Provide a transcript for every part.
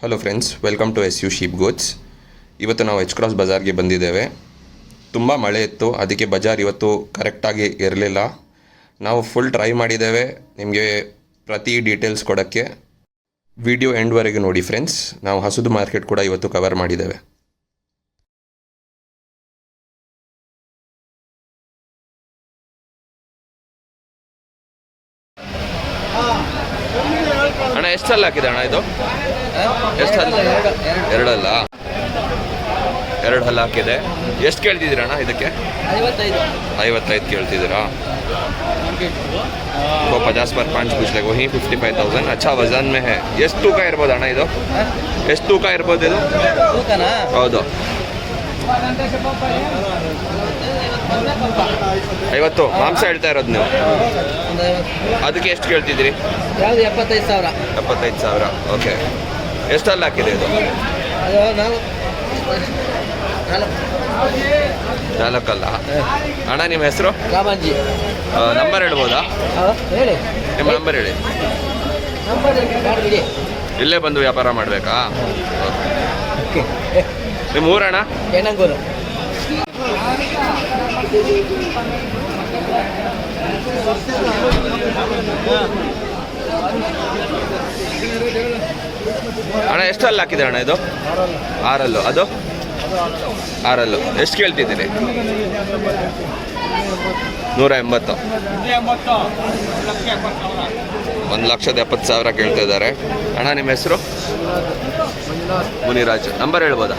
Hello friends, welcome to SU sheep goats. ಇವತ್ತು ನಾವು H cross ಬಜಾರ್ಗೆ ಬಂದಿದ್ದೇವೆ. ತುಂಬ ಮಳೆ ಇತ್ತು, ಅದಕ್ಕೆ ಬಜಾರ್ ಇವತ್ತು ಕರೆಕ್ಟಾಗಿ ಇರಲಿಲ್ಲ. ನಾವು ಫುಲ್ ಟ್ರೈ ಮಾಡಿದ್ದೇವೆ ನಿಮಗೆ ಪ್ರತಿ ಡೀಟೇಲ್ಸ್ ಕೊಡೋಕ್ಕೆ. ವಿಡಿಯೋ ಎಂಡ್ವರೆಗೆ ನೋಡಿ ಫ್ರೆಂಡ್ಸ್. ನಾವು ಹಸುದು ಮಾರ್ಕೆಟ್ ಕೂಡ ಇವತ್ತು ಕವರ್ ಮಾಡಿದ್ದೇವೆ. ಅಣ್ಣ ಎಷ್ಟಲ್ಲ ಹಾಕಿದೆ ಅಣ್ಣ ಇದು? ಎಷ್ಟು ಹಲ್ಲ? ಎರಡಲ್ಲ, ಎರಡು ಹಲ್ಲ ಹಾಕಿದೆ. ಎಷ್ಟು ಕೇಳ್ತಿದ್ದೀರ ಅಣ್ಣ ಇದಕ್ಕೆ? 55 ಕೇಳ್ತಿದ್ದೀರಾ? तो 50 पर 5 पूछ लेगा, वही 55,000. अच्छा वजन में है. ಎಷ್ಟು ತೂಕ ಇರ್ಬೋದು ಅಣ್ಣ ಇದು? ಎಷ್ಟು ತೂಕ ಇರ್ಬೋದು ಇದು? ಹೌದು, 50 ಮಾಂಸ ಹೇಳ್ತಾ ಇರೋದು ನೀವು. ಅದಕ್ಕೆ ಎಷ್ಟು ಕೇಳ್ತಿದ್ದೀರಿ? 75,000. ಓಕೆ. ಎಷ್ಟಲ್ಲ ಹಾಕಿದೆ ಇದು? 4 ಅಲ್ಲ. ಅಣ್ಣ ನಿಮ್ಮ ಹೆಸರು? ರಾಮಂಜಿ. ನಂಬರ್ ಹೇಳ್ಬೋದಾ? ಹೇಳಿ. ನಿಮ್ಮ ನಂಬರ್ ಹೇಳಿ. ಇಲ್ಲೇ ಬಂದು ವ್ಯಾಪಾರ ಮಾಡಬೇಕಾ? ಓಕೆ. ನಿಮ್ಮ ಊರಣ್ಣ? ಏನಂಗೂರು. ಅಣ್ಣ ಎಷ್ಟಲ್ಲಿ ಹಾಕಿದೆ ಅಣ್ಣ ಇದು? 6 ಅದು? 6 ಎಷ್ಟು ಕೇಳ್ತಿದ್ದೀರಿ? 180. 1,70,000 ಕೇಳ್ತಾ ಇದ್ದಾರೆ. ಅಣ್ಣ ನಿಮ್ಮ ಹೆಸರು? ಮುನಿರಾಜ್. ನಂಬರ್ ಹೇಳ್ಬೋದಾ?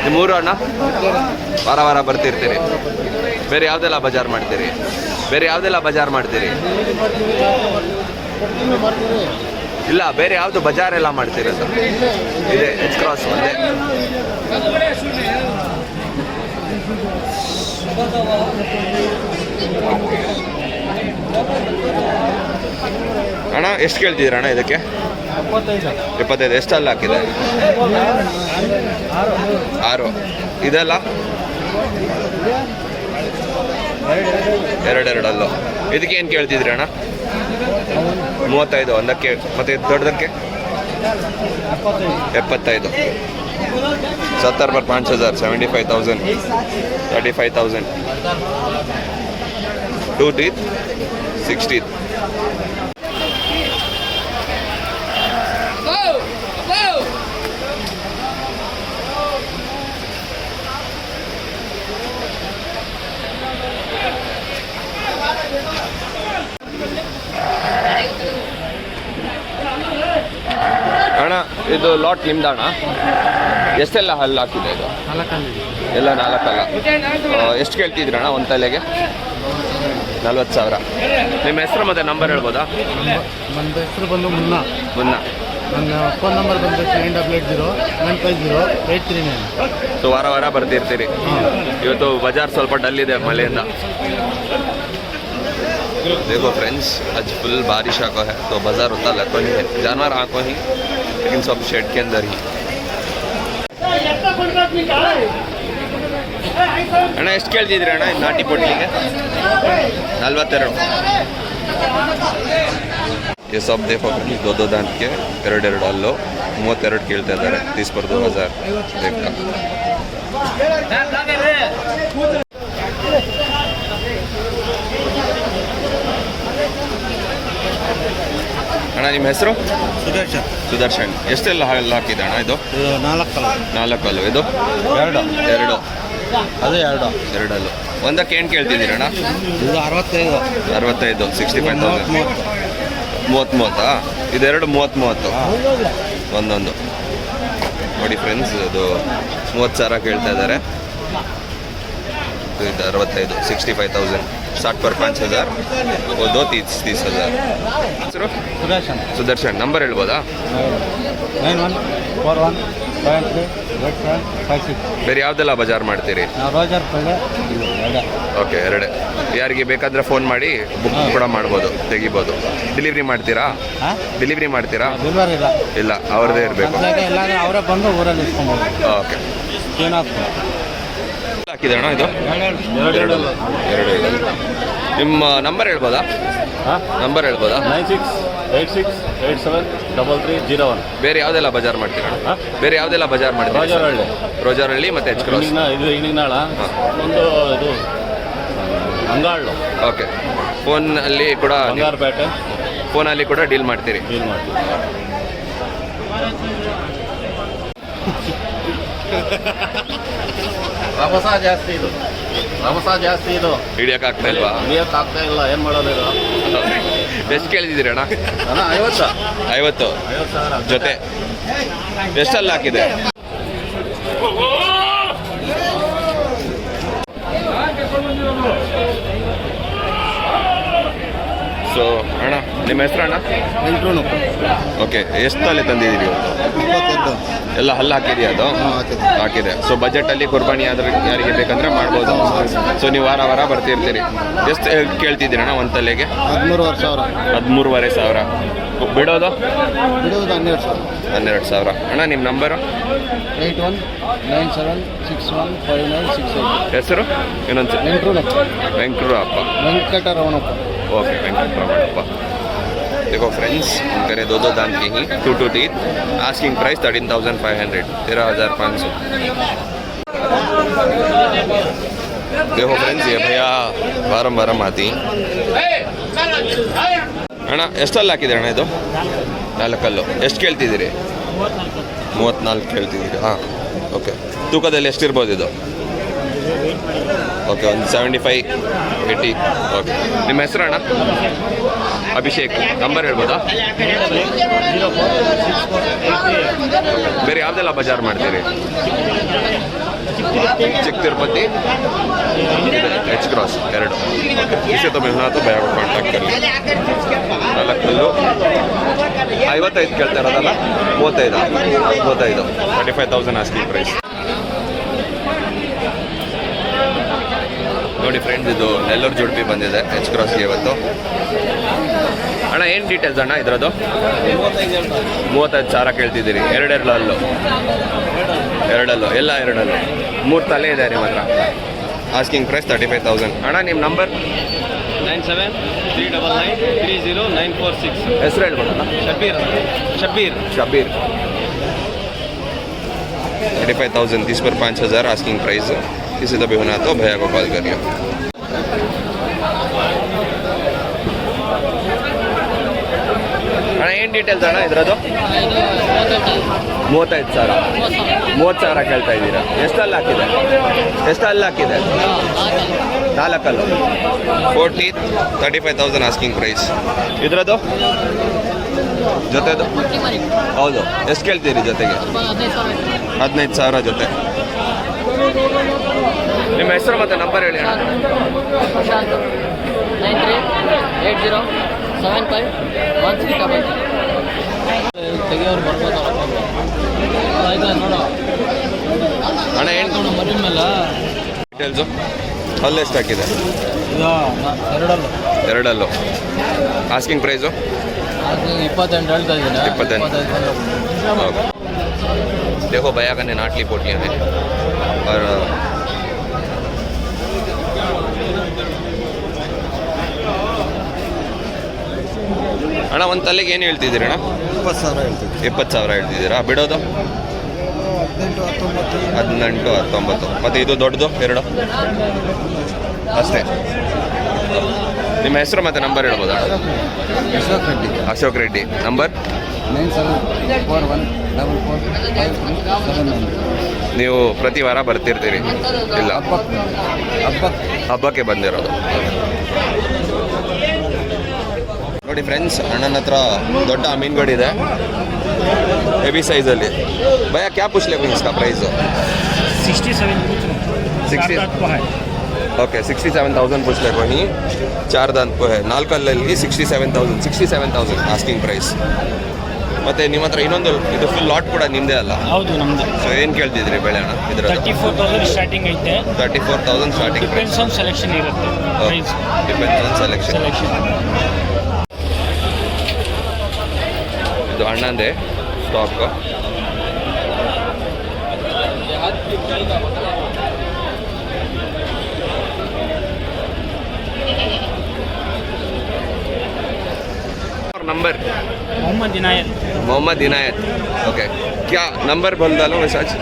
ನಿಮ್ಮೂರು ಅಣ್ಣ? ವಾರ ಬರ್ತಿರ್ತೀರಿ. ಬೇರೆ ಯಾವುದೆಲ್ಲ ಬಜಾರ್ ಮಾಡ್ತೀರಿ? ಇಲ್ಲ, ಬೇರೆ ಯಾವುದು ಬಜಾರ್ ಎಲ್ಲ ಮಾಡ್ತೀರಿ ಅಂತ? ಇದೆ ಎಚ್ ಕ್ರಾಸ್ ಒಂದೇ. ಅಣ್ಣ ಎಷ್ಟು ಕೇಳ್ತಿದ್ದೀರ ಅಣ್ಣ ಇದಕ್ಕೆ? 75. ಎಷ್ಟಲ್ಲ ಹಾಕಿದೆ? 6. ಇದೆಲ್ಲ 2 ಇದಕ್ಕೆ ಏನು ಕೇಳ್ತಿದ್ರಿ ಅಣ್ಣ? 35 ಒಂದಕ್ಕೆ. ಮತ್ತೆ ದೊಡ್ಡದಕ್ಕೆ 75. 70 पर 5,000, 75,000, 35,000. 2 teeth, 6 teeth. ಅಣ್ಣ ಇದು ಲಾಟ್ ನಿಮ್ದಣ್ಣ? ಎಷ್ಟೆಲ್ಲ ಹಲ್ಲು ಹಾಕಿದೆ ಇದು? ಎಲ್ಲ 4 ಎಷ್ಟು ಕೇಳ್ತಿದ್ರಣ್ಣ ಒಂದು ತಲೆಗೆ? 40,000. ನಿಮ್ಮ ಹೆಸರು ಮತ್ತು ನಂಬರ್ ಹೇಳ್ಬೋದಾ? ನನ್ನ ಹೆಸರು ಬಂದು ಮುನ್ನ. ನನ್ನ ಫೋನ್ ನಂಬರ್ ಬಂದು 9880 ಸೊ ವಾರ ಬರ್ತಿರ್ತೀರಿ. ಇವತ್ತು ಬಜಾರ್ ಸ್ವಲ್ಪ ಡಲ್ ಇದೆ ಮಳೆಯಿಂದ. देखो फ्रेंड्स, आज फुल बारिश आको है तो बाजार उतना लगता नहीं है. जानवर आको ही, लेकिन सब शेड के अंदर ही. ಅಣ್ಣ ಎಷ್ಟು ಕೇಳ್ತಿದ್ರಿ ಅಣ್ಣ ಇದು ನಾಟಿ ಪೊಟ್ಲಿಗೆ? 42. ये सब देखो 2 दांत के 2 हल्ಲು 32 ಕೇಳ್ತಾ ಇದ್ದಾರೆ. 30 पर 2,000 देखा. ಅಣ್ಣ ನಿಮ್ಮ ಹೆಸರು? ಸುದರ್ಶನ್. ಎಷ್ಟೆಲ್ಲ ಹಲ್ಲು ಹಾಕಿದೆ ಅಣ್ಣ ಇದು? 4 ಇದು? 2 ಅದು 2 ಹಲ್ಲು. ಒಂದಕ್ಕೆ ಏನು ಕೇಳ್ತಿದ್ದೀರಿ ಅಣ್ಣ? ಇದು 65. 65,000. 30. ಇದೆರಡು 30. ಒಂದೊಂದು ನೋಡಿ ಫ್ರೆಂಡ್ಸ್, ಇದು 30,000 ಕೇಳ್ತಾ ಇದ್ದಾರೆ. ಇದು 65, 65,000. 60 पर 5,000. वो 2 30,000. ಹೆಸರು? ಸುದರ್ಶನ್. ನಂಬರ್ ಹೇಳ್ಬೋದಾ? 9141538756. ಬೇರೆ ಯಾವುದೆಲ್ಲ ಬಜಾರ್ ಮಾಡ್ತೀರಿ? ಓಕೆ, 2. ಯಾರಿಗೆ ಬೇಕಾದರೆ ಫೋನ್ ಮಾಡಿ ಬುಕ್ ಕೂಡ ಮಾಡ್ಬೋದು, ತೆಗಿಬೋದು. ಡೆಲಿವರಿ ಮಾಡ್ತೀರಾ? ಇಲ್ಲ, ಅವ್ರದ್ದೇ ಇರಬೇಕು. ಅವರೇ ಬಂದು ಊರಲ್ಲಿ ಇಸ್ಕೊಂಬೋದು. ಓಕೆ. ಹಾಕಿದೆ ಅಣ್ಣ ಇದು? 2. ನಿಮ್ಮ ನಂಬರ್ ಹೇಳ್ಬೋದಾ? 96 86873301. ಬೇರೆ ಯಾವುದೆಲ್ಲ ಬಜಾರ್ ಮಾಡ್ತೀರಾ ಅಣ್ಣ? ಹಾಂ? ಬೇರೆ ಯಾವುದೆಲ್ಲ ಬಜಾರ್ ಮಾಡ್ತೀರಾ? ರಾಜರಹಳ್ಳಿ. ರೋಜರಹಳ್ಳಿ ಮತ್ತು ಎಚ್ ಕ್ರಾಸ್. ಇದು ಈನಿಗ್ನಾಳ. ಹಾಂ. ಒಂದು ಇದು ಅಂಗಾಳು. ಓಕೆ. ಫೋನಲ್ಲಿ ಕೂಡ ಬಂಗಾರಪೇಟೆ ಫೋನಲ್ಲಿ ಕೂಡ ಡೀಲ್ ಮಾಡ್ತೀರಿ? ಡೀಲ್ ಮಾಡ್ತೀವಿ. ರಭಸ ಜಾಸ್ತಿ ಇದು, ರಭಸ ಜಾಸ್ತಿ ಇದು. ಹಿಡಿಯೋಕೆ ಆಗ್ತಾ ಇಲ್ವಾ? ಹಿಡಿಯೋಕೆ ಆಗ್ತಾ ಇಲ್ಲ, ಏನು ಮಾಡೋದು ಇದು? ಎಷ್ಟು ಕೇಳಿದ್ದೀರಿ ಅಣ್ಣ? ಅಣ್ಣ 50. 50 50,000 ಜೊತೆ. ಎಷ್ಟಲ್ಲಿ ಹಾಕಿದೆ? ಸೊ ಅಣ್ಣ ನಿಮ್ಮ ಹೆಸರು ಅಣ್ಣ? ಎಂಟು ಓಕೆ. ಎಷ್ಟು ತಲೆ ತಂದಿದ್ದೀರಿ ಇವತ್ತು? 22. ಎಲ್ಲ ಹಲ್ಲು ಹಾಕಿದೆಯಾ ಅದು? ಹಾಕಿದೆ. ಸೊ ಬಜೆಟಲ್ಲಿ ಕುರ್ಬಾನಿ ಆದ್ರೆ ಯಾರಿಗೆ ಬೇಕಂದ್ರೆ ಮಾಡ್ಬೋದು. ಸೊ ನೀವು ವಾರ ವಾರ ಬರ್ತಿರ್ತೀರಿ. ಎಷ್ಟು ಕೇಳ್ತಿದ್ದೀರಣ್ಣ ಒಂದು ತಲೆಗೆ? 13,000. 13,500. ಬಿಡೋದು? ಬಿಡುವುದು 12,000. 12,000. ಅಣ್ಣ ನಿಮ್ಮ ನಂಬರು? 8197615968. ಹೆಸರು ಇನ್ನೊಂದು? ವೆಂಕಟರಮಣಪ್ಪ. ವೆಂಕಟರಮಣಪ್ಪ. ओके वेंकटरमणप्पा. देखो फ्रेंड्स, करे दो दांत के ही 2 teeth. Asking price 13,500, 13,500. देखो फ्रेंड्स, ये भैया वारम आती. ಅಣ್ಣ ಎಷ್ಟಲ್ಲಿ ಹಾಕಿದೆ ಅಣ್ಣ ಇದು? 4 ಎಷ್ಟು ಕೇಳ್ತಿದ್ದೀರಿ? 34 ಕೇಳ್ತಿದ್ದೀರಿ. ಹಾಂ, ಓಕೆ. ತೂಕದಲ್ಲಿ ಎಷ್ಟಿರ್ಬೋದು ಇದು? ಓಕೆ, ಒಂದು 75-80. ಓಕೆ. ನಿಮ್ಮ ಹೆಸರು ಅಣ್ಣ? ಅಭಿಷೇಕ್. ನಂಬರ್ ಹೇಳ್ಬೋದಾ? ಬೇರೆ ಯಾವುದೆಲ್ಲ ಬಜಾರ್ ಮಾಡ್ತೀರಿ? ಚಿಕ್ಕ ತಿರುಪತಿ, ಎಚ್ ಕ್ರಾಸ್ 2. ಇಸೆ तो मिलना तो भैया को कांटेक्ट कर ली. 4 55 ಕೇಳ್ತಾ ಇರೋದಲ್ಲ? 35. 35,000 ಆಸ್ಕಿಂಗ್ ಪ್ರೈಸ್. ನೋಡಿ ಫ್ರೆಂಡ್ಸ್, ಇದು ನೆಲ್ಲೂರು ಜುಡ್ಪಿ ಬಂದಿದೆ ಎಚ್ ಕ್ರಾಸ್ಗೆ ಇವತ್ತು. ಅಣ್ಣ ಏನು ಡೀಟೇಲ್ಸ್ ಅಣ್ಣ ಇದರದ್ದು? 35,000 ಕೇಳ್ತಿದ್ದೀರಿ. ಎರಡಲ್ಲೂ ಎಲ್ಲ 3 ತಲೆ ಇದೆ ನಿಮ್ಮ ಹತ್ರ. Asking price 35,000. ಅಣ್ಣ ನಿಮ್ಮ ನಂಬರ್? 9739930946. ಹೆಸರು ಹೇಳ್ಬೋದಣ್ಣ? ಶಬೀರ್. 35,000. इस पर 5,000 आस्किंग प्राइस. किसी का भी होना तो भैया को कॉल करिए. ಅಣ್ಣ ಏನು ಡೀಟೇಲ್ಸ್ ಅಣ್ಣ ಇದರದ್ದು? 35,000. 30,000 ಕೇಳ್ತಾ ಇದ್ದೀರಾ? ಎಷ್ಟಲ್ಲಿ ಹಾಕಿದೆ? 4 4 teeth, 35,000 ಆಸ್ಕಿಂಗ್ ಪ್ರೈಸ್. ಇದರದ್ದು ಜೊತೆದು? ಹೌದು. ಎಷ್ಟು ಕೇಳ್ತೀರಿ ಜೊತೆಗೆ? 15,000 ಜೊತೆ. ನಿಮ್ಮ ಹೆಸರು ಮತ್ತು ನಂಬರ್ ಹೇಳಿ ಅಣ್ಣ. 93807516. ತೆಗಿಯೋರು ಬರ್ಬೋದಲ್ಲ ಆಯ್ತಾ ನೋಡು ಅಣ್ಣ ಏನು ಮರಿ ಮೇಲೆ ಡೀಟೇಲ್ಸು? ಅಲ್ಲಿ ಎಷ್ಟು ಹಾಕಿದೆ? ಇದು 2. Asking price? 28 ಹೇಳ್ತಾ ಇದ್ದೀನಿ. 25. ओके. देखो भैया का ने नाटली पोटियाँ हैं और ಅಣ್ಣ ಒಂದು ತಲೆಗೆ ಏನು ಹೇಳ್ತಿದ್ದೀರಿ ಅಣ್ಣ? 20,000 ಹೇಳ್ತೀವಿ. 20,000 ಹೇಳ್ತಿದ್ದೀರಾ? ಬಿಡೋದು? 18, 19. ಮತ್ತು ಇದು ದೊಡ್ಡದು 2 ಅಷ್ಟೇ. ನಿಮ್ಮ ಹೆಸರು ಮತ್ತು ನಂಬರ್ ಹೇಳ್ಬೋದಾ? ಅಶೋಕ್ ರೆಡ್ಡಿ. ಅಶೋಕ್ ರೆಡ್ಡಿ. ನಂಬರ್? 9741445379. ನೀವು ಪ್ರತಿ ವಾರ ಬರ್ತಿರ್ತೀರಿ? ಇಲ್ಲ, ಹಬ್ಬಕ್ಕೆ ಬಂದಿರೋದು. ನೋಡಿ ಫ್ರೆಂಡ್ಸ್, ಅಣ್ಣನ ಹತ್ರ ದೊಡ್ಡ ಮೀನುಗಳಿದೆ ಹೆವಿ ಸೈಜಲ್ಲಿ. ಭಯ ಕ್ಯಾ ಪೂछ ले इसका प्राइस? 67 ओके, 67,000 पूछ ले वही. 4 दांत को है. 4 ಕಲ್ಲಲ್ಲಿ 67,000 ಆಸ್ಕಿಂಗ್ ಪ್ರೈಸ್. ಮತ್ತೆ ನಿಮ್ಮ ಹತ್ರ ಇನ್ನೊಂದು ಇದು ಫುಲ್ ಲಾಟ್ ಕೂಡ ನಿಮ್ಮದೇ ಅಲ್ಲ? ಹೌದು, ನಮ್ದು. ಸೊ ಏನು ಕೇಳ್ತಿದ್ರಿ ಬೆಳೆ ಅಣ್ಣ ಇದರದ್ದು? 34,000 ಸ್ಟಾರ್ಟಿಂಗ್ ಐತೆ. 34,000 starting price. Depends on selection ಇರುತ್ತೆ. Price depends on selection. ಇದು ಅಣ್ಣಂದೇ stock. Number Mohammed Inayat Mohammed Inayat okay क्या नंबर बोल डालो मैं सच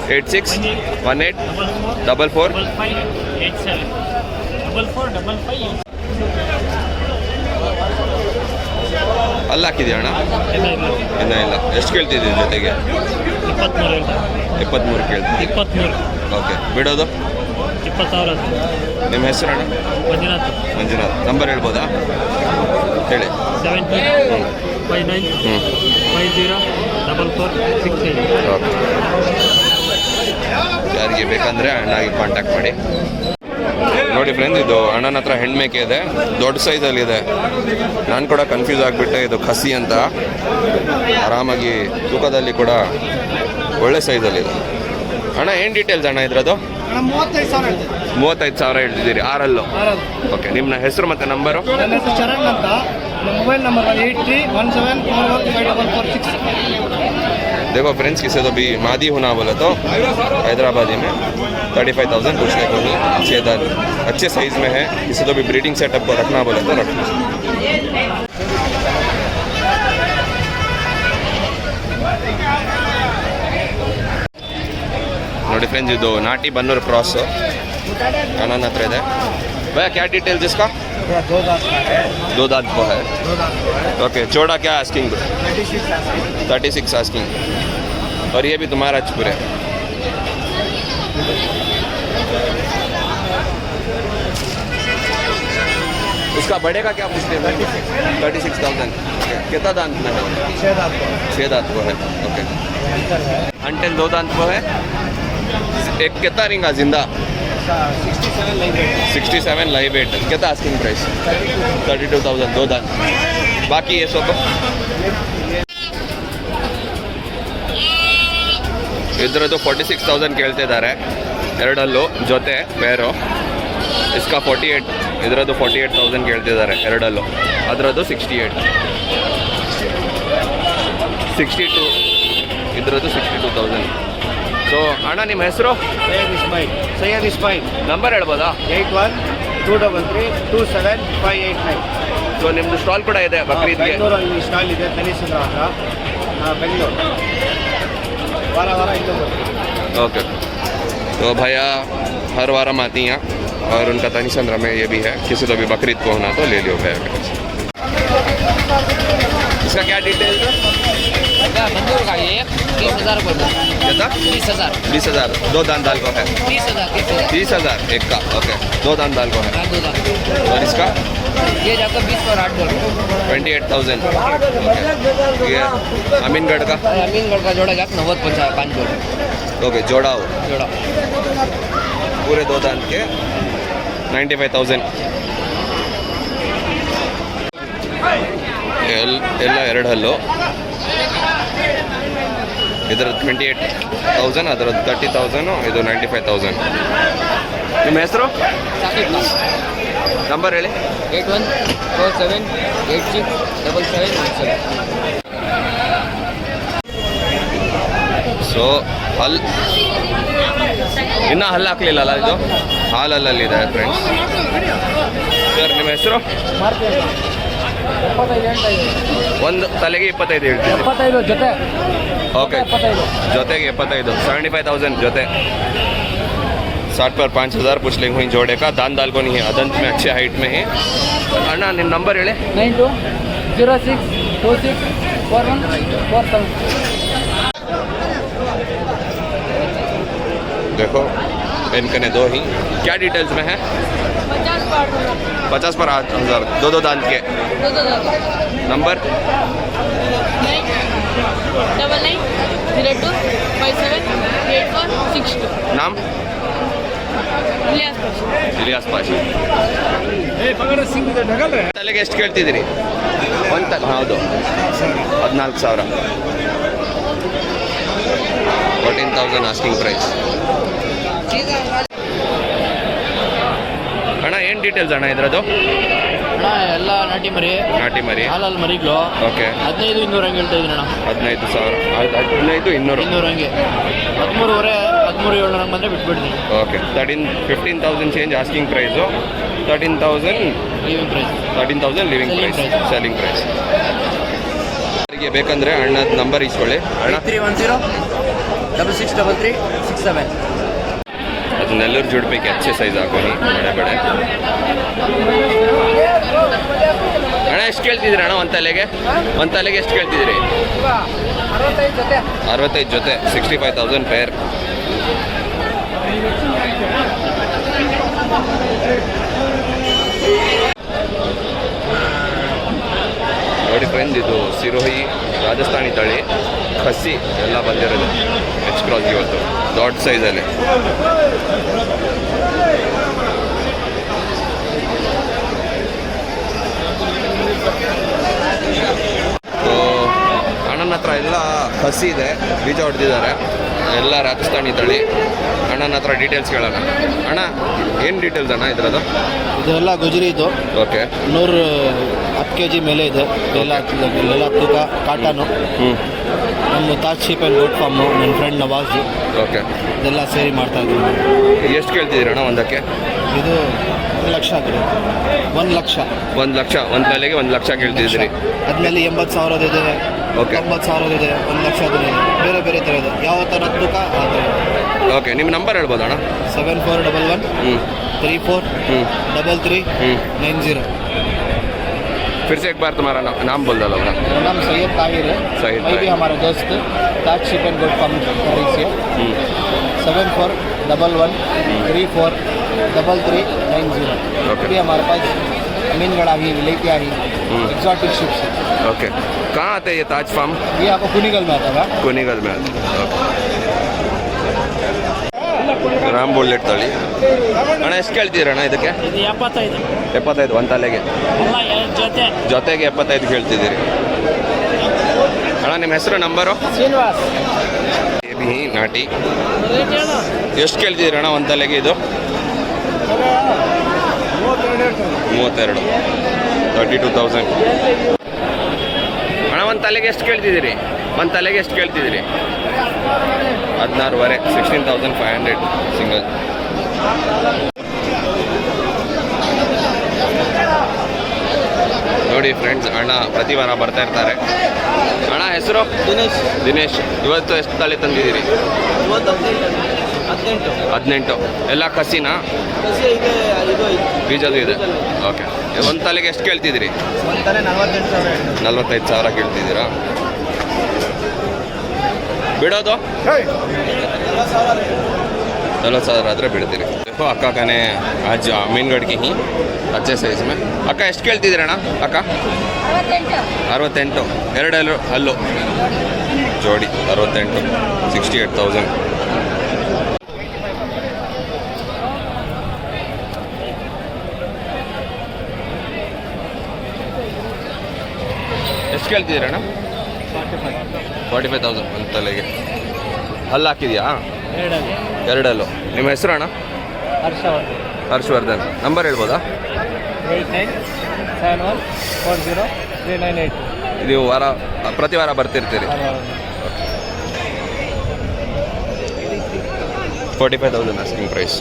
8618 44 5587 ಅಲ್ಲ ಹಾಕಿದೆಯಾ ಅಣ್ಣ ಇನ್ನೂ ಇಲ್ಲ ಎಷ್ಟು ಕೇಳ್ತಿದ್ದೀವಿ ಜೊತೆಗೆ 23 ಕೇಳ್ತೀವಿ 23 ಓಕೆ ಬಿಡೋದು 20,000 ನಿಮ್ಮ ಹೆಸರು ಅಣ್ಣ ಮಂಜುನಾಥ್ ಮಂಜುನಾಥ್ ನಂಬರ್ ಹೇಳ್ಬೋದಾ ಹೇಳಿ 7259 504468 ಓಕೆ ಯಾರಿಗೆ ಬೇಕಂದರೆ ಅಣ್ಣಾಗಿ ಕಾಂಟ್ಯಾಕ್ಟ್ ಮಾಡಿ ನೋಡಿ ಫ್ರೆಂಡ್ಸ್ ಇದು ಅಣ್ಣನ ಹತ್ರ ಹೆಣ್ಮೇಕೆ ಇದೆ ದೊಡ್ಡ ಸೈಜಲ್ಲಿದೆ ನಾನು ಕೂಡ ಕನ್ಫ್ಯೂಸ್ ಆಗಿಬಿಟ್ಟೆ ಇದು ಖಸಿ ಅಂತ ಆರಾಮಾಗಿ ತೂಕದಲ್ಲಿ ಕೂಡ ಒಳ್ಳೆ ಸೈಜಲ್ಲಿದೆ ಅಣ್ಣ ಏನು ಡೀಟೇಲ್ಸ್ ಅಣ್ಣ ಇದ್ರದ್ದು 35,000 ಹೇಳ್ತಿದ್ದೀರಿ ಆರಲ್ಲು ಓಕೆ ನಿಮ್ಮ ಹೆಸರು ಮತ್ತು ನಂಬರು ನನ್ನ ಹೆಸರು ಚರಣ್ ಅಂತ ನಮ್ಮ ಮೊಬೈಲ್ ನಂಬರ್ 8317415416 देखो फ्रेंड्स किसे तो भी मादी होना बोला तो हैदराबादी में 35,000 पूछने को ही अच्छे साइज़ में है किसी तो भी ब्रीडिंग सेटअप को रखना बोला तो रखो ನೋಡಿ ಫ್ರೆಂಡ್ಸ್ ಇದು ನಾಟಿ ಬನ್ನೂರು ಕ್ರಾಸ್ ನನ್ನ ಹತ್ರ ಇದೆ भैया क्या डिटेल्स इसका दो दांत को है ओके चौड़ा क्या आस्किंग 36 आस्किंग और ये भी तुम्हारा अचपुर है उसका बड़े का क्या पूछते हैं 36,000 कितना दांत में है 6 दांत को है ओके अंटेल 2 दांत को है एक कितना रिंगा जिंदा 67 लाइव वेट कितना आस्किंग प्राइस 32,000 2 दांत बाकी ये सब ಇದರದ್ದು 46,000 ಕೇಳ್ತಾ ಇದ್ದಾರೆ ಎರಡಲ್ಲೂ ಜೊತೆ ಬೇರೋ इसका 48 ಇದರದ್ದು 48,000 ಕೇಳ್ತಿದ್ದಾರೆ ಎರಡಲ್ಲೂ ಅದರದ್ದು 62 ಇದರದ್ದು 62,000 ಸೊ ಅಣ್ಣ ನಿಮ್ಮ ಹೆಸರು ಸೈಯದ್ ಇಸ್ಮಾಯಿಲ್ ನಂಬರ್ ಹೇಳ್ಬೋದಾ 8123327589 ಸೊ ನಿಮ್ಮದು ಸ್ಟಾಲ್ ಕೂಡ ಇದೆ ಬಕ್ರೀದ್ಗೆ ಬೆಂಗಳೂರಲ್ಲಿ ಸ್ಟಾಲ್ ಇದೆ ತನಿಸಂದ್ರ ಹತ್ರ ಬೆಂಗಳೂರು ವಾರ ಇದ್ದು ओके तो भैया हर वार हम आती हैं और उनका तनिसंद्र में ये भी है किसी को भी बकरीद को होना तो ले लियो भैया के पास इसका क्या डिटेल है बंदूर का ये 30,000 बोल रहा कितना 30,000 20,000 दो दान दाल को है 30,000 30,000 एक का ओके दो दान दाल को है हाँ, 2,000 और इसका ये जाकर 20 और 8 बोल रहा 28,000 ये अमीनगढ़ का अमीनगढ़ का जोड़ा जाकर 90,5 बोल रहा ओके जोड़ा हो जोड़ा पूरे दो दान के 95,000 ಎಲ್ಲ ಎರಡು ಹಲ್ಲು ಇದರದ್ದು 28,000 ಅದರದ್ದು 30,000 ಇದು 95,000 ನಿಮ್ಮ ಹೆಸರು साकिब ನಂಬರ್ ಹೇಳಿ 8147867717 ಸೊ ಹಲ್ ಇನ್ನೂ ಹಲ್ಲು ಹಾಕ್ಲಿಲ್ಲಲ್ಲ ಇದು ಹಾಲಲ್ಲಿದೆ ಫ್ರೆಂಡ್ಸ್ ಸರ್ ನಿಮ್ಮ ಹೆಸರು ಒಂದು ತಲೆಗೆ 25 ಹೇಳ್ತೀವಿ 75 ಜೊತೆ ओके जोते के 75 75,000 जोते 60 पर 5,000 पूछ लेंगे वहीं जोड़े का दान दाल को नहीं है अदंत में अच्छे हाइट में है अन्ना निम नंबर हेले 9206464147 देखो इनके ने दो ही क्या डिटेल्स में है 50 पर 8,000 दो दान के नंबर 9902578462 नाम ಇಲಿಯಾಸ್ ಪಾಷಿ ತಲೆಗೆ ಎಷ್ಟು ಕೇಳ್ತಿದ್ದೀರಿ ಒಂದು ಹೌದು 14,000 14,000 ಆಸ್ಕಿಂಗ್ ಪ್ರೈಸ್ ಅಣ್ಣ ಏನು ಡೀಟೇಲ್ಸ್ ಅಣ್ಣ ಇದ್ರದ್ದು ಅಣ್ಣ ಎಲ್ಲ ನಾಟಿ ಮರಿ ನಾಟಿ ಮರಿ ಹಾಲಲ್ಲಿ ಮರಿಗಳು ಓಕೆ 15 200 ಹಂಗೆ ಹೇಳ್ತಾ ಇದ್ದೀನಿ ಅಣ್ಣ 15,000 15 200 200 ಹಂಗೆ 13,500 13,700 ಬಂದರೆ ಬಿಟ್ಬಿಡ್ತೀನಿ okay 15,000 change asking price 13,000 leaving price 13,000 living Selling price price. Selling price. ಅವರಿಗೆ ಬೇಕಂದರೆ ಅಣ್ಣದ ನಂಬರ್ ಇಸ್ಕೊಳ್ಳಿ ಅಣ್ಣ 310 663367 ಅದು ನೆಲ್ಲೂರು ಜುಡ್ಬೇಕು अच्छे ಸೈಜ್ ಹಾಕೋನಿ ಬಡೆ ಬಡೆ. ಅಣ್ಣ ಎಷ್ಟು ಕೇಳ್ತಿದ್ದೀರಿ ಅಣ್ಣ ಒಂದು ತಲೆಗೆ ಎಷ್ಟು ಕೇಳ್ತಿದ್ದೀರಿ? 65 ಜೊತೆ 65,000 ಪೇರ್. ನೋಡಿ ಫ್ರೆಂಡ್ಸ್, ಇದು ಸಿರೋಹಿ ರಾಜಸ್ಥಾನಿ ತಳಿ ಖಸಿ ಎಲ್ಲ ಬಂದಿರೋದು ಎಚ್ ಕ್ರಾಸ್ ಇವತ್ತು ದೊಡ್ಡ ಸೈಜಲ್ಲಿ. ಅಣ್ಣನ ಹತ್ರ ಎಲ್ಲ ಹಸಿ ಇದೆ, ಬೀಜ ಹೊಡೆದಿದ್ದಾರೆ, ಎಲ್ಲ ರಾಜಸ್ಥಾನಿ ತಳಿ. ಅಣ್ಣನ ಹತ್ರ ಡೀಟೇಲ್ಸ್ ಕೇಳೋಣ. ಅಣ್ಣ ಏನು ಡೀಟೇಲ್ಸ್ ಅಣ್ಣ ಇದ್ರದ್ದು? ಇದೆಲ್ಲ ಗುಜರಿ ಇದು ಓಕೆ 10 kg ಮೇಲೆ ಇದೆ ಎಲ್ಲ ತೂಕ ಕಾಟನು. ನಮ್ಮ Taj sheep and goat farm ನನ್ನ ಫ್ರೆಂಡ್ ನವಾಜ್ ಓಕೆ ಇದೆಲ್ಲ ಸೇರಿ ಮಾಡ್ತಾ ಇದ್ದೀನಿ. ಎಷ್ಟು ಕೇಳ್ತಿದ್ದೀರಿ ಅಣ್ಣ ಒಂದಕ್ಕೆ? ಇದು 1 ಲಕ್ಷ ಆಗಿದೆ. 1 ಲಕ್ಷ 1 ಲಕ್ಷ ಒಂದು ತಲೆಗೆ 1 ಲಕ್ಷ ಕೇಳ್ತಿದ್ದೀರಿ. ಅದ್ಮೇಲೆ 80,000 ಇದೆ, Okay. 90,000 ಇದೆ, 1 ಲಕ್ಷದ ಇದೆ, ಬೇರೆ ಬೇರೆ ಥರ ಇದೆ. ಯಾವ ಥರ ತೂಕ ಆ ಥರ. ಓಕೆ, ನಿಮ್ಮ ನಂಬರ್ ಹೇಳ್ಬೋದು ಅಣ್ಣ? 7411 34 33 90. फिर से एक बार तुम्हारा नाम बोल दो अपना. मेरा नाम सैयद ताहिर है. सैयद मैं भी ताहिर. हमारा दोस्त Taj sheep and goat farm service है. 7411 34 33 90. Okay. भी हमारे पास अमीनगढ़ विलेती एक्सॉटिक शिप्स है. ओके, कहाँ आते हैं ये ताज फार्म? ये आपको कुनिगल में आता है. कुनिगल में आते हैं. ओके. ರಾಮ್ ಬುಲ್ಲೆಟ್ ತಳಿ. ಅಣ್ಣ ಎಷ್ಟು ಕೇಳ್ತೀರ ಅಣ್ಣ ಇದಕ್ಕೆ? ಇದು 75. 75 ಒಂದು ತಲೆಗೆ. ಜೊತೆಗೆ 75 ಕೇಳ್ತಿದ್ದೀರಿ. ಅಣ್ಣ ನಿಮ್ಮ ಹೆಸರು ನಂಬರು? ಶ್ರೀನಿವಾಸ್. ಬೇಬಿ ನಾಟಿ ಎಷ್ಟು ಕೇಳ್ತಿದ್ದೀರಿ ಅಣ್ಣ ಒಂದು ತಲೆಗೆ? ಇದು 32 32,000. ಅಣ್ಣ ಒಂದು ತಲೆಗೆ ಎಷ್ಟು ಕೇಳ್ತಿದ್ದೀರಿ? 16,500 16,500 ಸಿಂಗಲ್. ನೋಡಿ ಫ್ರೆಂಡ್ಸ್, ಅಣ್ಣ ಪ್ರತಿ ವಾರ ಬರ್ತಾ ಇರ್ತಾರೆ. ಅಣ್ಣ ಹೆಸರು? ದಿನೇಶ್. ಇವತ್ತು ಎಷ್ಟು ತಲೆ ತಂದಿದ್ದೀರಿ? 18. ಎಲ್ಲ ಕಸಿನಾ? ಬೀಜದು ಇದೆ. ಓಕೆ, ಒಂದು ತಲೆಗೆ ಎಷ್ಟು ಕೇಳ್ತಿದ್ದೀರಿ? 45,000 ಕೇಳ್ತಿದ್ದೀರಾ? ಬಿಡೋದು 40,000 ಆದರೆ ಬಿಡ್ತೀರಿ. देखो अक्का का ने आज अमीनगढ़ की ही अच्छे साइज में. अक्का ಎಷ್ಟು ಕೇಳ್ತಿದ್ದೀರಣ್ಣ? ಅಕ್ಕ 68. ಎರಡು ಹಲ್ಲು ಜೋಡಿ 68 68,000. ಎಷ್ಟು ಕೇಳ್ತಿದ್ದೀರಣ್ಣ? 45,000 ಒಂದು ತಲೆಗೆ. ಹಲ್ಲು ಹಾಕಿದೆಯಾ? ಎರಡಲ್ಲು. ನಿಮ್ಮ ಹೆಸರು ಅಣ್ಣ? ಹರ್ಷವರ್ಧನ್. ನಂಬರ್ ಹೇಳ್ಬೋದಾ? 8971403982. ನೀವು ಪ್ರತಿ ವಾರ ಬರ್ತಿರ್ತೀರಿ? 45,000 आस्किंग प्राइस.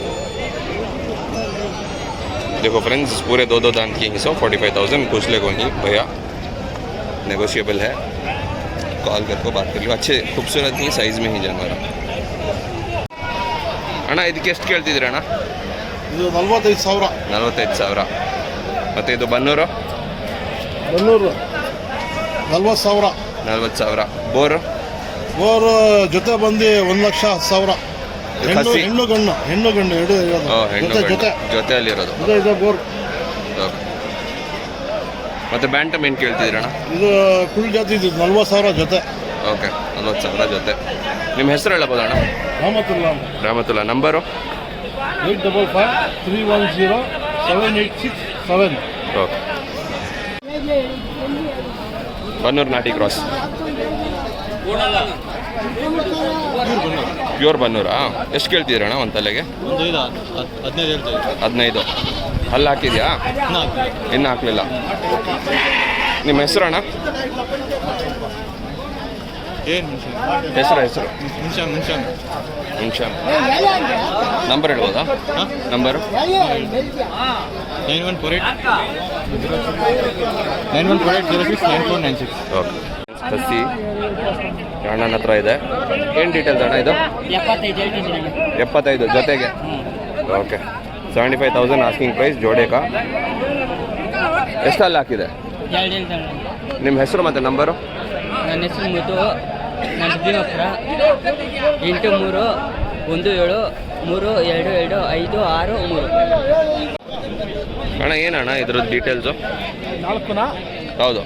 देखो फ्रेंड्स, पूरे दो दांत की ही 45,000 पूछ ले को ही भैया, नेगोशिएबल है. कॉल करके बात कर लो. अच्छे खूबसूरत ही साइज़ में ही जानवर. ಅಣ್ಣ ಇದಕ್ಕೆ ಎಷ್ಟು ಕೇಳ್ತಿದ್ದೀರಿ ಅಣ್ಣ? ಇದು 45,000. 45,000. ಮತ್ತು ಇದು ಬನ್ನೂರು? 40,000. 40,000. ಬೋರು? ಜೊತೆ ಬಂದು 1,10,000. ಕಸಿ? ಹೆಣ್ಣು ಗಂಡು ಎರಡು ಇರೋದು. ಓ, ಹೆಣ್ಣು ಜೊತೆ ಜೊತೆಯಲ್ಲಿರೋದು. ಇದು ಬೋರ್. ಓಕೆ. ಮತ್ತು ಬ್ಯಾಂಟಮ್ ಏನು ಕೇಳ್ತಿದ್ದೀರಣ್ಣ? ಇದು ಕುಲ್ ಜಾತಿ ಇದು 40,000 ಜೊತೆ. ಓಕೆ, 40,000 ಜೊತೆ. ನಿಮ್ಮ ಹೆಸರು ಹೇಳ್ಬೋದು ಅಣ್ಣ? ರಾಮತುಲ್ಲಾ. ನಂಬರು? 8553107867. ಓಕೆ. ಬನ್ನೂರು ನಾಟಿ ಕ್ರಾಸ್. ಪ್ಯೂರ್ ಬನ್ನೂರಾ? ಎಷ್ಟು ಕೇಳ್ತಿದ್ದೀರಣ್ಣ ಒಂದು ತಲೆಗೆ? 15 ಹೇಳ್ತೀವಿ. 15. ಅಲ್ಲಿ ಹಾಕಿದ್ಯಾ? ಇನ್ನೂ ಹಾಕಲಿಲ್ಲ. ನಿಮ್ಮ ಹೆಸರು ಅಣ್ಣ? ಹೆಸರು ಮುನ್ಷಾನ್. ನಂಬರ್ ಹೇಳ್ಬೋದಾ? ನಂಬರು 9148069496. ಓಕೆ. ಕಸಿ ಅಣ್ಣನ ಹತ್ರ ಇದೆ. ಏನು ಡೀಟೇಲ್ಸ್ ಅಣ್ಣ ಇದು? 75 ಜೊತೆಗೆ. ಓಕೆ. 75,000 ಆಸ್ಕಿಂಗ್ ಪ್ರೈಸ್ ಜೋಡೇಕ. ಎಷ್ಟಲ್ಲಿ ಹಾಕಿದೆ? ನಿಮ್ಮ ಹೆಸರು ಮತ್ತು ನಂಬರು? ನನ್ನ ಹೆಸರು ಮುತ್ತು. ನನ್ನ ಭೀಮಪುರ. 8317322563. ಅಣ್ಣ ಏನಣ್ಣ ಇದ್ರದ್ದು ಡೀಟೇಲ್ಸು? 4 ಹೌದು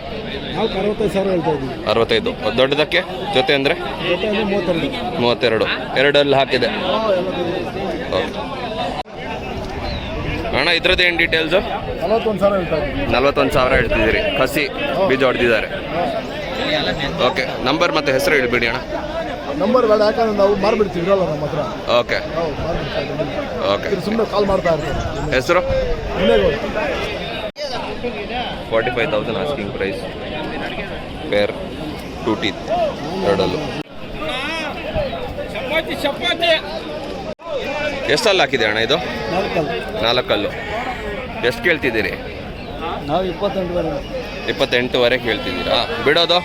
65,000 ಹೇಳ್ತಾ ಇದ್ದೀವಿ. 65. ದೊಡ್ಡದಕ್ಕೆ ಜೊತೆ ಅಂದರೆ ಜೊತೆ ಅಂದರೆ 32. 32. ಎರಡಲ್ಲಿ ಹಾಕಿದೆ. ಓಕೆ ಅಣ್ಣ ಇದ್ರದ್ದು ಏನು ಡೀಟೇಲ್ಸು? 41,000 ಹೇಳ್ತಾ ಇದ್ದೀವಿ. 41,000 ಹೇಳ್ತಿದ್ದೀರಿ. ಕಸಿ ಬೀಜ ಹೊಡೆದಿದ್ದಾರೆ. ಓಕೆ. ನಂಬರ್ ಮತ್ತು ಹೆಸರು ಹೇಳ್ಬಿಡಿ ಅಣ್ಣ. ನಂಬರ್ ಬೇಡ, ಯಾಕಂದ್ರೆ ನಾವು ಮಾರ್ಬಿಡ್ತೀವಿ, ಇರಲ್ಲ ನಮ್ಮ ಹತ್ರ. Okay okay. ಸುಮ್ಮನೆ ಕಾಲ್ ಮಾಡ್ತಾ ಇರ್ತಾರೆ. ಹೆಸರು? Munegowda. 45,000 asking price. Pair 2 teeth ಎರಡಲ್ಲೂ. ಎಷ್ಟಲ್ಲಿ ಹಾಕಿದೆ ಅಣ್ಣ ಇದು? 4 ಎಷ್ಟು ಕೇಳ್ತಿದ್ದೀರಿ? ನಾವು 28 28ವರೆಗೆ ಕೇಳ್ತಿದ್ದೀರಾ? ಬಿಡೋದು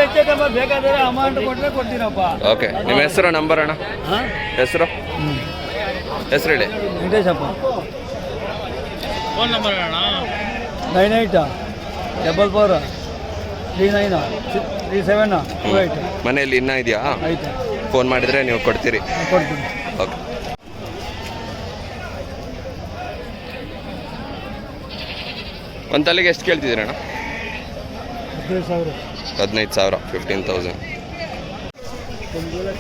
ಹೆಚ್ಚೆ ಕಮ್ಮ ಬೇಕಾದರೆ ಅಮೌಂಟ್ ಕೊಟ್ಟರೆ ಕೊಡ್ತೀರಪ್ಪ. ಓಕೆ. ನಿಮ್ಮ ಹೆಸರು ನಂಬರ್ ಅಣ್ಣ? ಹೆಸರು ಹೇಳಿ. ವೆಂಕಟೇಶಪ್ಪ. ಫೋನ್ ನಂಬರ್ ಅಣ್ಣ? 9844393728. ಮನೆಯಲ್ಲಿ ಇನ್ನೂ ಇದೆಯಾ? ಆಯ್ತು, ಫೋನ್ ಮಾಡಿದರೆ ನೀವು ಕೊಡ್ತೀರಿ? ಕೊಡ್ತೀನಿ. ಓಕೆ. ಒಂದು ತಲೆಗೆ ಎಷ್ಟು ಕೇಳ್ತಿದ್ದೀರಿ ಅಣ್ಣ? 15,000. 15,000. 15,000.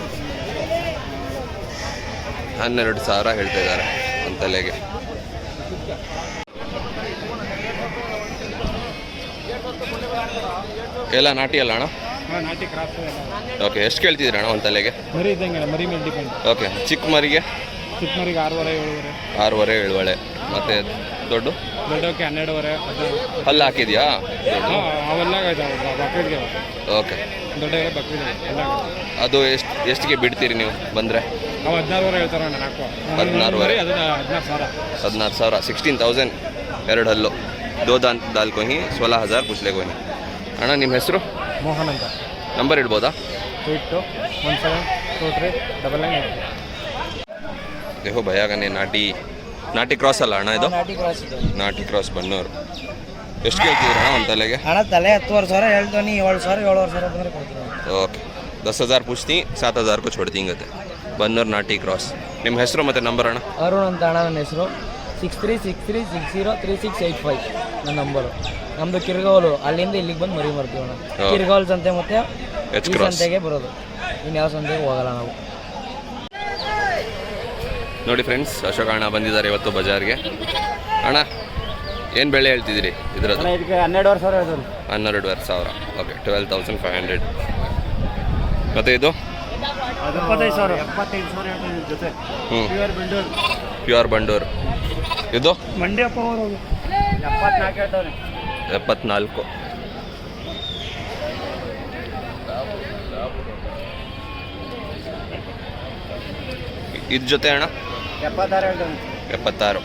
12,000 ಹೇಳ್ತಾ ಇದ್ದಾರೆ ಒಂದು ತಲೆಗೆ. ಎಲ್ಲ ನಾಟಿ ಅಲ್ಲ ಅಣ್ಣ? ನಾಟಿ ಕ್ರಾಸ್. ಓಕೆ. ಎಷ್ಟು ಕೇಳ್ತಿದ್ದೀರಿ ಅಣ್ಣ ಒಂದು ತಲೆಗೆ? ಮರಿ ಇದ್ದಂಗೆ, ಮರಿ ಮೇಲೆ ಡಿಪೆಂಡ್. ಓಕೆ. ಚಿಕ್ಕ ಮರಿಗೆ? ಚಿಕ್ಕ ಮರಿಗೆ 6,500 6.5 7 ಮತ್ತು ದೊಡ್ಡಕ್ಕೆ 12,500. ಅಲ್ಲಿ ಹಾಕಿದ್ಯಾ? ಅವೆಲ್ಲ ಬಕ್ರೀದ್ಗೆ. ಓಕೆ. ದೊಡ್ಡ ಬಕ್ರೀದ್ ಎಲ್ಲ. ಅದು ಎಷ್ಟಿಗೆ ಬಿಡ್ತೀರಿ ನೀವು ಬಂದರೆ? ಅವು 16,000 ಹೇಳ್ತಾರೆ ಅಣ್ಣ. 16,000. ಅದು 16,000. 16,000. 16,000 ಎರಡು ಹಲ್ಲು. 2 दाल को ही 16,000 पुछले को ही. ಅಣ್ಣ ನಿಮ್ಮ ಹೆಸರು? ಮೋಹನ್ ಅಂತ. ನಂಬರ್ ಇಡ್ಬೋದಾ? 82172399. देखो भैया का ನಾಟಿ ಕ್ರಾಸ್ ಅಲ್ಲ ಅಣ್ಣ ಇದು? ನಾಟಿ ಕ್ರಾಸ್ ಇದು. ನಾಟಿ ಕ್ರಾಸ್ ಬನ್ನೂರು. ಎಷ್ಟು ಕೇಳ್ತಿದ್ದೀರ ಅಣ್ಣ ಒಂದು ತಲೆಗೆ? ಹಣ ತಲೆ 10,000 ಹೇಳ್ತಾನೆ. 7,000 ಬಂದರೆ ಕೊಡ್ತೀನಿ. ಓಕೆ. 10,000 पूछती 7,000 को छोड़ती ಹಿಂಗತ್ತೆ. ಬನ್ನೂರು ನಾಟಿ ಕ್ರಾಸ್. ನಿಮ್ಮ ಹೆಸರು ಮತ್ತು ನಂಬರ್ ಅಣ್ಣ? ಅರುಣ್ ಅಂತ ಅಣ್ಣ ನನ್ನ ಹೆಸರು. 6363603685 ನನ್ನ ನಂಬರು. ನಮ್ಮದು ಕಿರ್ಗಾವಲು. ಅಲ್ಲಿಂದ ಇಲ್ಲಿಗೆ ಬಂದು ಮರಿ ಮಾಡ್ತೀವಿ ಅಣ್ಣ. ಕಿರ್ಗಾವಲ್ ಸಂತೆ ಮತ್ತು ಈ ಸಂತೆಗೆ ಬರೋದು. ಇನ್ಯಾವ ಸಂತೆಗೆ ಹೋಗಲ್ಲ ನಾವು. ನೋಡಿ ಫ್ರೆಂಡ್ಸ್, ಅಶೋಕ್ ಅಣ್ಣ ಬಂದಿದ್ದಾರೆ ಇವತ್ತು ಬಜಾರ್ಗೆ. ಅಣ್ಣ ಏನು ಬೆಳೆ ಹೇಳ್ತಿದ್ದೀರಿ ಇದರದ್ದು? ಇದಕ್ಕೆ 12,000 ಹೇಳ್ತಾರೆ. 12,500. ಓಕೆ. 12,500. ಮತ್ತು ಇದು 75,000 ಹೇಳ್ತಾರೆ ಜೊತೆ. ಹ್ಞೂ. ಪ್ಯೂರ್ ಬಂಡೂರು. ಪ್ಯೂರ್ ಬಂಡೂರು. ಇದು ಮಂಡ್ಯಪ್ಪ ಅವರು 74 ಹೇಳ್ತಾರೆ. 74. ಇದ್ರ ಜೊತೆ ಅಣ್ಣ 76 ಹೇಳ್ತಾರೆ. 76.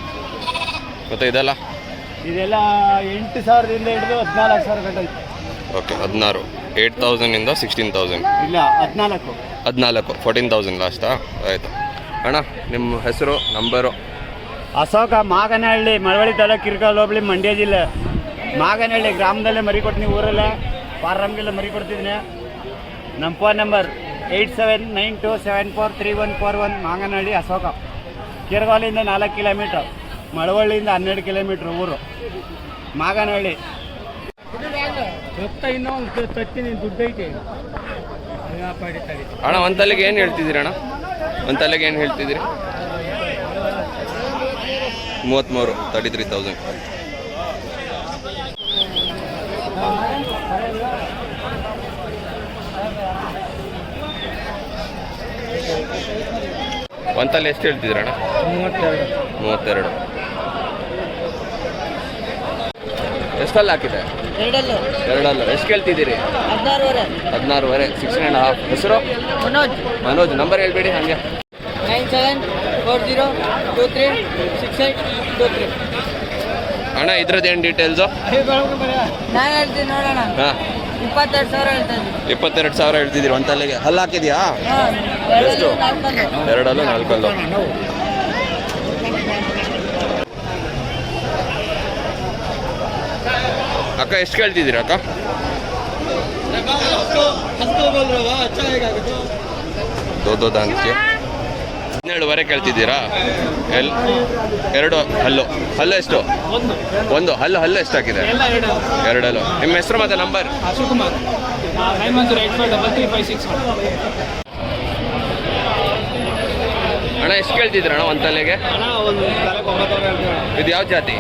ಮತ್ತು ಇದೆಲ್ಲ ಇದೆಲ್ಲ 8,000ದಿಂದ ಹಿಡಿದು 14,000 ಗಂಟೆ. ಓಕೆ. 16. 8,000ಇಂದ 16,000. ಇಲ್ಲ 14. 14,000 ಲಾಸ್ಟಾ? ಆಯಿತು ಅಣ್ಣ. ನಿಮ್ಮ ಹೆಸರು ನಂಬರು? ಅಶೋಕ, ಮಾಗನಹಳ್ಳಿ, ಮಳವಳ್ಳಿ ತಾಲೂಕು, ಕಿರ್ಗಾಲ್ ಹೋಬಳಿ, ಮಂಡ್ಯ ಜಿಲ್ಲೆ. ಮಾಗನಹಳ್ಳಿ ಗ್ರಾಮದಲ್ಲೇ ಮರಿ ಕೊಡ್ತೀನಿ, ಊರಲ್ಲೇ ಫಾರಮ್ಗೆಲ್ಲ ಮರಿ ಕೊಡ್ತಿದ್ದೀನಿ. ನಮ್ಮ ಫೋನ್ ನಂಬರ್ 8792743141. ಮಾಗನಹಳ್ಳಿ ಅಶೋಕ. ಕಿರ್ಗಾಲಿಂದ 4 ಕಿಲೋಮೀಟ್ರ್, ಮಳವಳ್ಳಿಯಿಂದ 12 ಕಿಲೋಮೀಟ್ರ್ ಊರು ಮಾಗನಹಳ್ಳಿ. ಇನ್ನೊಂದು ತತ್ತೀನಿ, ದುಡ್ಡೈತೆ ಅಣ್ಣ. ಒಂದು ತಲೆಗೆ ಏನು ಹೇಳ್ತಿದ್ದೀರಿ ಅಣ್ಣ? ಒಂದು ತಲೆಗೆ ಏನು ಹೇಳ್ತಿದ್ದೀರಿ? 33. 33,000. ಒಂದು ತಲೆ ಎಷ್ಟು ಹೇಳ್ತಿದ್ದೀರ ಅಣ್ಣ? 32. 32. ಎಷ್ಟಲ್ಲಿ ಹಾಕಿದೆ? ಎರಡಲ್ಲ. ಎಷ್ಟು ಕೇಳ್ತಿದ್ದೀರಿ? 16.5. 16.5. ಹೆಸರು? ಮನೋಜ್. ನಂಬರ್ ಹೇಳ್ಬೇಡಿ ಹಾಗೆ. 9740236823. ಅಣ್ಣ ಇದ್ರದ್ದೇನು ಡೀಟೇಲ್ಸು? ನಾನು ಹೇಳ್ತೀನಿ ನೋಡೋಣ. ಹಾಂ, 22,000 ಹೇಳ್ತಾ ಇದ್ದೀನಿ. 22,000 ಹೇಳ್ತಿದ್ದೀರಿ. ಒಂದು ತಲೆಗೆ ಹಲ್ಲು ಹಾಕಿದ್ಯಾ? ಎಷ್ಟು? ಎರಡಲ್ಲೂ 4 ಅಕ್ಕ ಎಷ್ಟು ಕೇಳ್ತಿದ್ದೀರಾ ಅಕ್ಕ? 17.5 ಕೇಳ್ತಿದ್ದೀರಾ? ಎರಡು ಹಲ್ಲು ಎಷ್ಟು? ಒಂದು ಹಲ್ಲು ಎಷ್ಟು ಹಾಕಿದೆ? ಎರಡಲ್ಲೂ. ನಿಮ್ಮ ಹೆಸರು ಮತ್ತು ನಂಬರ್? ಶಿವಕುಮಾರ್ 9108533561. ಅಣ್ಣ ಎಷ್ಟು ಕೇಳ್ತಿದ್ದೀರಣ್ಣ ಒಂದು ತಲೆಗೆ? ಇದು ಯಾವ ಜಾತಿ?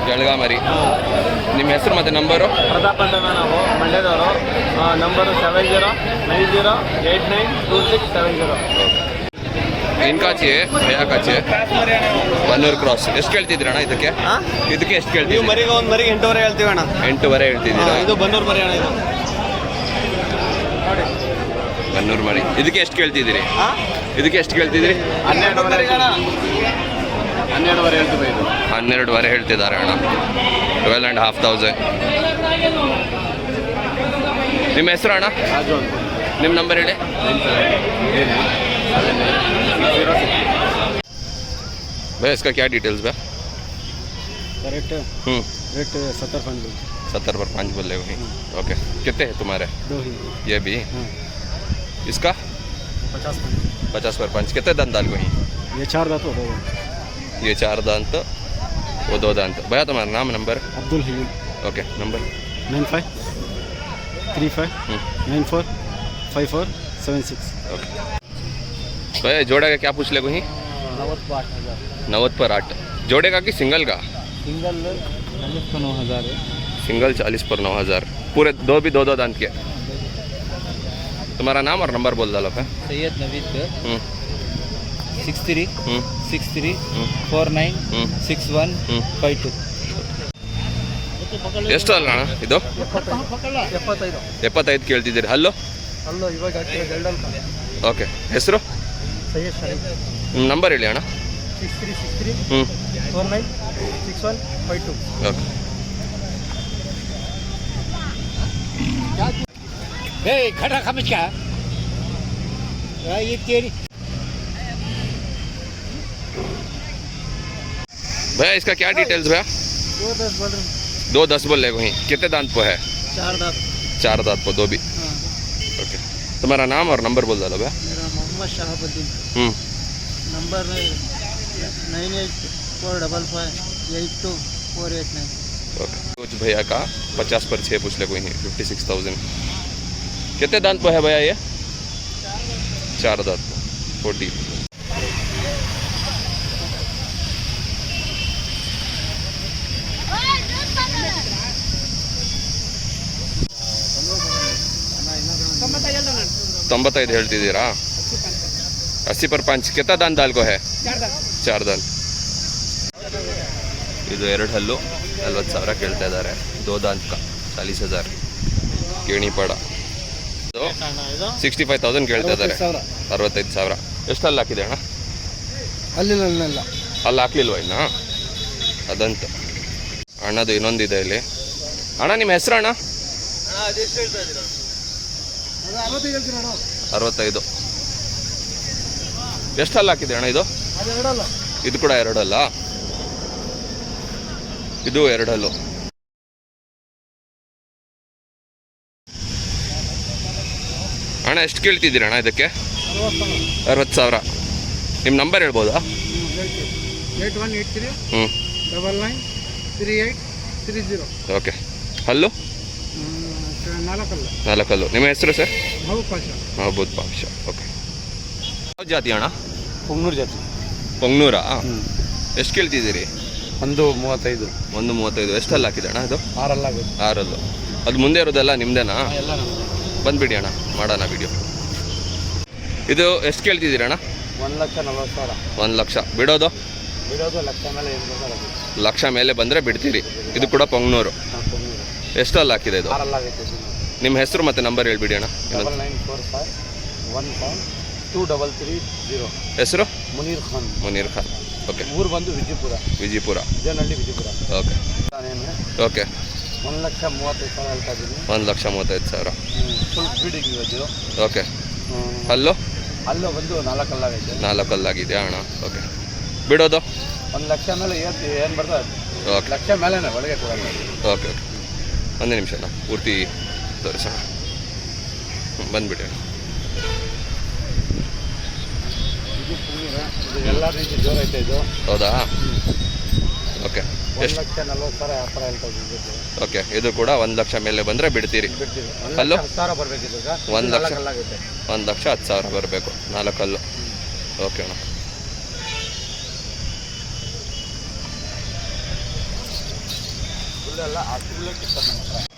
ಜಳಗಾಮರಿ. ನಿಮ್ಮ ಹೆಸರು ಮತ್ತು ನಂಬರು? ಪ್ರತಾಪ್ ಅಂತ ನಾವು ಮಂಡ್ಯದವರು. ನಂಬರು 7090892670. ಇನ್ಕಾ चाहिए भैया का चाहिए? ಬನ್ನೂರು ಕ್ರಾಸ್. ಎಷ್ಟು ಕೇಳ್ತಿದ್ದೀರಣ್ಣ ಇದಕ್ಕೆ? ಇದಕ್ಕೆ ಎಷ್ಟು ಕೇಳ್ತೀವಿ? ಮರಿಗೆ ಒಂದು ಮರಿಗೆ 8.5 ಹೇಳ್ತೀವಿ ಅಣ್ಣ. 8.5 ಹೇಳ್ತಿದ್ದೀರಾ? ಇದು ಬನ್ನೂರು ಮರಿ ಅಣ್ಣ. ಇದು ಬನ್ನೂರು ಮರಿ. ಇದಕ್ಕೆ ಎಷ್ಟು ಕೇಳ್ತಿದ್ದೀರಿ? ಇದಕ್ಕೆ ಎಷ್ಟು ಕೇಳ್ತಿದ್ದೀರಿ? 12.5 ಹೇಳ್ತೀವಿ. ಇದು 12.5 ಹೇಳ್ತಿದ್ದಾರೆ ಅಣ್ಣ. 12,500. ನಿಮ್ಮ ಹೆಸರು ಅಣ್ಣ? ನಿಮ್ಮ ನಂಬರ್ ಹೇಳಿ. भैया इसका क्या डिटेल्स भैया? रेट 70 पर 5 बोल रहे हो? ओके. कितने हैं तुम्हारे? 2 ही. ये भी? इसका 50 पर 5. कितने दांत डाल को ही? ये 4 दांत हो. ये 4 दांत, वो 2 दांत. भैया तुम्हारा नाम number? Abdul Halim. Okay. Number 9535945476. Okay. भैया जोड़ा का क्या पूछ ले कोई? 90 पर 8. जोड़े का कि सिंगल का? सिंगल 40 पर 9,000 है. सिंगल 40 पर 9,000. पूरे दो भी 2 दांत के. तुम्हारा नाम और नंबर बोल डालो क्या? सैयद नवीद 63 हम्म 63 हम्म 49 ಹ್ಞೂ 61 52. ಎಷ್ಟು ಅಲ್ಲ ಅಣ್ಣ ಇದು? 75 ಕೇಳ್ತಿದ್ದೀರಿ. ಹಲ್ಲು? ಅಲ್ಲೋ ಇವಾಗ ಓಕೆ. ಹೆಸರು? ಸೈಯದ್ ಶರೀಫ್. ನಿಮ್ಮ ನಂಬರ್ ಹೇಳಿ ಅಣ್ಣ. 6363 ಹ್ಞೂ 49 61 52. ಓಕೆ. खड़ा खमच क्या ये तेरी भैया इसका क्या डिटेल्स भैया? 2.10 बोल रहे वहीं. कितने दांत पे है? 4 दांत. 4 दांत पे 2 भी. ओके. तुम्हारा नाम और नंबर बोल डालो भैया. मेरा मोहम्मद शहाबुद्दीन. नंबर 9845582489. ओके. कुछ भैया का 50 पर 6 पूछ ले कोई नहीं. 56,000. कितने दांत पे है भैया ये? 4 दांत पे 40. ತೊಂಬತ್ತೈದು ಹೇಳ್ತಿದ್ದೀರಾ? 80 पर 5. कितना दांत दाल को है? 4 दांत. ಇದು 2 ಹಲ್ಲು 40,000 ಕೇಳ್ತಾ ಇದ್ದಾರೆ. 2 दांत का 40,000. ಕೇಣಿಪಾಡ 65,000 ಕೇಳ್ತಾ ಇದ್ದಾರೆ. 65,000. ಎಷ್ಟು ಹಲ್ಲು ಹಾಕಿದೆ ಅಣ್ಣ? ಅಲ್ಲಿಲ್ಲ ಅಲ್ಲಿ ಹಾಕ್ಲಿಲ್ವ ಇನ್ನ? ಅದಂತ ಅಣ್ಣದು ಇನ್ನೊಂದಿದೆ ಇಲ್ಲಿ. ಅಣ್ಣ ನಿಮ್ಮ ಹೆಸರು ಅಣ್ಣ? 65. ಎಷ್ಟು ಹಲ್ಲು ಹಾಕಿದೆ ಅಣ್ಣ ಇದು? ಇದು ಕೂಡ 2 ಅಲ್ಲ? ಇದು 2 ಹಲ್ಲು. ಅಣ್ಣ ಎಷ್ಟು ಕೇಳ್ತಿದ್ದೀರಿ ಅಣ್ಣ ಇದಕ್ಕೆ? 60,000. ನಿಮ್ಮ ನಂಬರ್ ಹೇಳ್ಬೋದಾ? 8183 ಹ್ಞೂ 993830. ಓಕೆ. ಹಲ್ಲು? 4 ಹಲ್ಲು. ನಿಮ್ಮ ಹೆಸರು ಸರ್? ಮಹಬೂದ್ ಪಾಷಾ. ಓಕೆ. ಯಾವ ಜಾತಿ ಅಣ್ಣ? ಪುಂಗ್ನೂರು ಜಾತಿ. ಪೊಂಗ್ನೂರಾ? ಎಷ್ಟು ಕೇಳ್ತಿದ್ದೀರಿ? 1.35. 1.35. ಎಷ್ಟು ಹಲ್ಲು ಹಾಕಿದೆ ಅಣ್ಣ ಅದು? 6 ಆಗುತ್ತೆ. 6 ಹಲ್ಲು. ಅದು ಮುಂದೆ ಇರೋದೆಲ್ಲ ನಿಮ್ಮದೇನಾ? ಎಲ್ಲ ಬಂದುಬಿಡಿ ಅಣ್ಣ, ಮಾಡೋಣ ವಿಡಿಯೋ. ಇದು ಎಷ್ಟು ಕೇಳ್ತಿದ್ದೀರಿ ಅಣ್ಣ? 1,40,000. 1 ಲಕ್ಷ. ಬಿಡೋದು? ಇರೋದು ಲಕ್ಷ ಮೇಲೆ ಏನು ಬೇಕಾದ್ರೆ ಲಕ್ಷ ಮೇಲೆ ಬಂದರೆ ಬಿಡ್ತೀರಿ. ಇದು ಕೂಡ ಪೊಂಗ್ನೂರು. ಎಷ್ಟಲ್ಲಿ ಹಾಕಿದೆ ಇದು? ಆರಲ್ಲಾಗೈತೆ. ನಿಮ್ಮ ಹೆಸರು ಮತ್ತು ನಂಬರ್ ಹೇಳ್ಬಿಡಿ ಅಣ್ಣ. 9945152330. ಹೆಸರು? ಮುನೀರ್ ಖಾನ್. ಓಕೆ. ಊರು ಬಂದು ವಿಜಯಪುರ. ವಿಜಯನಹಳ್ಳಿ ವಿಜಯಪುರ. ಓಕೆ ನಾನೇನು ಓಕೆ. 1,35,000 ಹೇಳ್ತಾ ಇದ್ದೀನಿ. 1,35,000. ಫುಲ್ ಬ್ರೀಡಿಂಗ್ ಇವತ್ತು. ಓಕೆ. ಅಲ್ಲೋ ಅಲ್ಲೂ ಬಂದು 4 ಕಲ್ಲಾಗೈತೆ. 4 ಕಲ್ಲಾಗಿದೆಯಾ ಅಣ್ಣ? ಓಕೆ. ಬಿಡೋದು 1 ಲಕ್ಷ ಮೇಲೆ ಏನು ಬರ್ತದೆ? ಓಕೆ ಲಕ್ಷ ಮೇಲೆನೇ ಒಳಗೆ ಕೊಡೋದು. Okay okay. ಒಂದೇ ನಿಮಿಷ ಅಣ್ಣ, ಪೂರ್ತಿ ತೋರಿಸೋಣ. ಬಂದುಬಿಡಿ ಅಣ್ಣ. ಇದು ಪುನೀರ. ಇದು ಎಲ್ಲ ರೀತಿ ಜೋರ ಐತೆ ಇದು. ಹೌದಾ? ಓಕೆ. 1,40,000 ವ್ಯಾಪಾರ ಹೇಳ್ತಾ ಇದ್ದೀವಿ. ಓಕೆ. ಇದು ಕೂಡ 1 ಲಕ್ಷ ಮೇಲೆ ಬಂದರೆ ಬಿಡ್ತೀರಿ. ಬಿಡ್ತೀವಿ. ಅಲ್ಲೋ 1,10,000 ಬರಬೇಕಿದೆ ಈಗ. 1 ಲಕ್ಷ ಕಲ್ಲಾಗೈತೆ. 1,10,000 ಬರಬೇಕು 4 ಕಲ್ಲು. ಓಕೆ ಅಣ್ಣ. ಫುಲ್ಲೆಲ್ಲ ಆ ಫುಲ್ಲೇ ಕಿತ್ತದ ನಮ್ಮ ಹತ್ರ.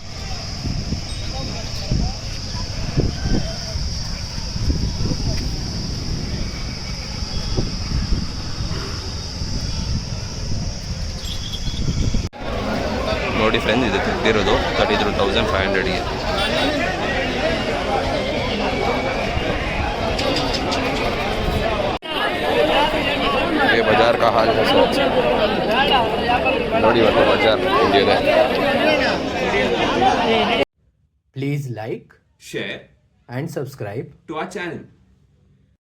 ನೋಡಿ ಫ್ರೆಂಡ್ಸ್, ಇದು ತೆಗೆದಿರೋದು 33,500ಗೆ. ये बाजार का हाल है सर. ನೋಡಿ ಇವತ್ತು ಬಜಾರ್ ಹಿಂಗಿದೆ. Please like, share and subscribe to our channel.